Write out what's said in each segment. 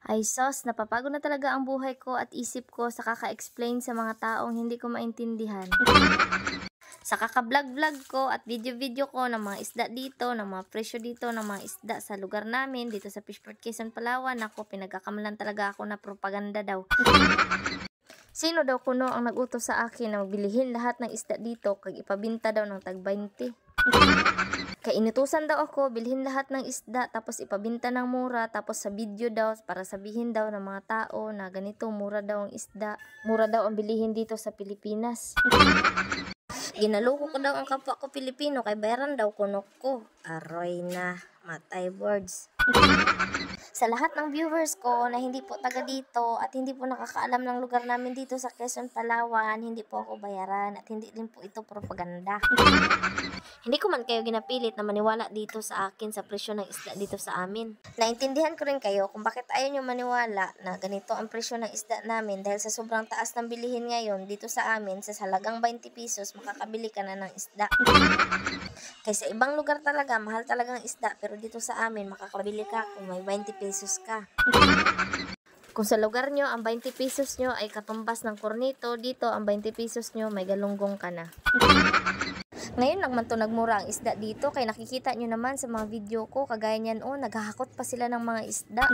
Ay sus, napapagod na talaga ang buhay ko at isip ko sa kaka-explain sa mga taong hindi ko maintindihan. Sa kaka-vlog-vlog ko at video-video ko ng mga isda dito, ng mga presyo dito, ng mga isda sa lugar namin, dito sa Fishport, Quezon, Palawan. Ako, pinagkakamalan talaga ako na propaganda daw. Sino daw kuno ang nag-utos sa akin na magbilihin lahat ng isda dito kag ipabinta daw ng tag 20? Kaya inutusan daw ako bilhin lahat ng isda tapos ipabinta ng mura tapos sa video daw para sabihin daw ng mga tao na ganito mura daw ang isda, mura daw ang bilihin dito sa Pilipinas. Ginaloko ko daw ang kapwa ko Pilipino kay bayaran daw kuno ko. Aroy na, matay words. Sa lahat ng viewers ko na hindi po taga dito at hindi po nakakaalam ng lugar namin dito sa Quezon, Palawan, hindi po ako bayaran at hindi din po ito propaganda. Hindi ko man kayo ginapilit na maniwala dito sa akin sa presyo ng isda dito sa amin. Naintindihan ko rin kayo kung bakit ayaw nyo maniwala na ganito ang presyo ng isda namin dahil sa sobrang taas ng bilihin ngayon dito sa amin sa halagang 20 pesos makakabili ka na ng isda. Kaysa ibang lugar talaga, mahal talagang isda pero dito sa amin makakabili ka kung may 20 pesos ka. Kung sa lugar nyo, ang 20 pesos nyo ay katumbas ng kornito, dito ang 20 pesos nyo may galunggong ka na. Ngayon lang man to nagmura ang isda dito kaya nakikita nyo naman sa mga video ko kagaya niyan naghahakot pa sila ng mga isda.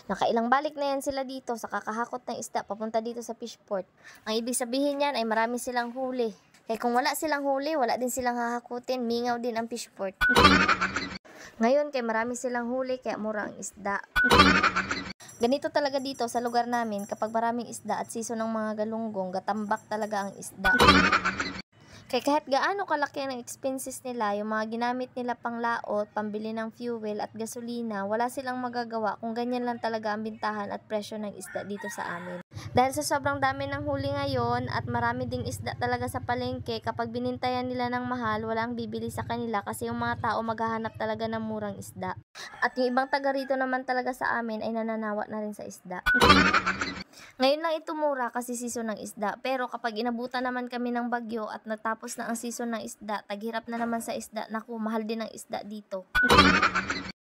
Nakailang balik na yan sila dito sa kakahakot ng isda papunta dito sa Fishport. Ang ibig sabihin yan ay marami silang huli. Kaya kung wala silang huli, wala din silang hahakutin, mingaw din ang Fishport. Ngayon kay marami silang huli kaya mura ang isda. Ganito talaga dito sa lugar namin kapag maraming isda at season ng mga galunggong, gatambak talaga ang isda. Kaya kahit gaano kalaki ang expenses nila, yung mga ginamit nila pang laot, pambili ng fuel at gasolina, wala silang magagawa kung ganyan lang talaga ang bintahan at presyo ng isda dito sa amin. Dahil sa sobrang dami ng huli ngayon at marami ding isda talaga sa palengke, kapag binintayan nila ng mahal, walang bibili sa kanila kasi yung mga tao maghahanap talaga ng murang isda. At yung ibang taga rito naman talaga sa amin ay nananawa na rin sa isda. Ngayon lang ito mura kasi season ng isda. Pero kapag inabutan naman kami ng bagyo at natapos na ang season ng isda, taghirap na naman sa isda, naku, mahal din ang isda dito.